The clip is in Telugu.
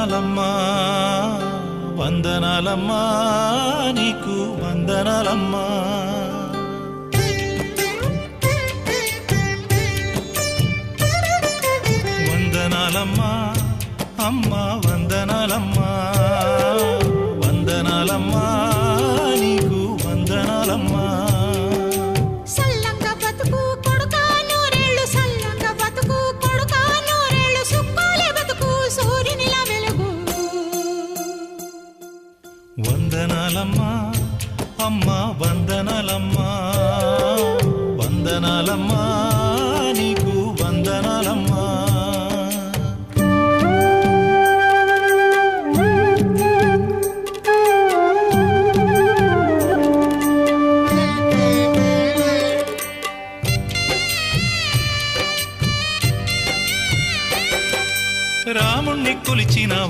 వందనాలమ్మా వందనాలమ్మా నీకు వందనాలమ్మా వందనాలమ్మా అమ్మా వందనాలమ్మా వందనాలమ్మా నీకు వందనాలమ్మా సల్లంగా బతుకు కొడుకా నూరేళ్ళు సల్లంగా బతుకు కొడుకా నూరేళ్ళు సుక్కోలే బతుకు సూర్యునిలా వెలుగు వందనాలమ్మా అమ్మా వందనాలమ్మా వందనాలమ్మా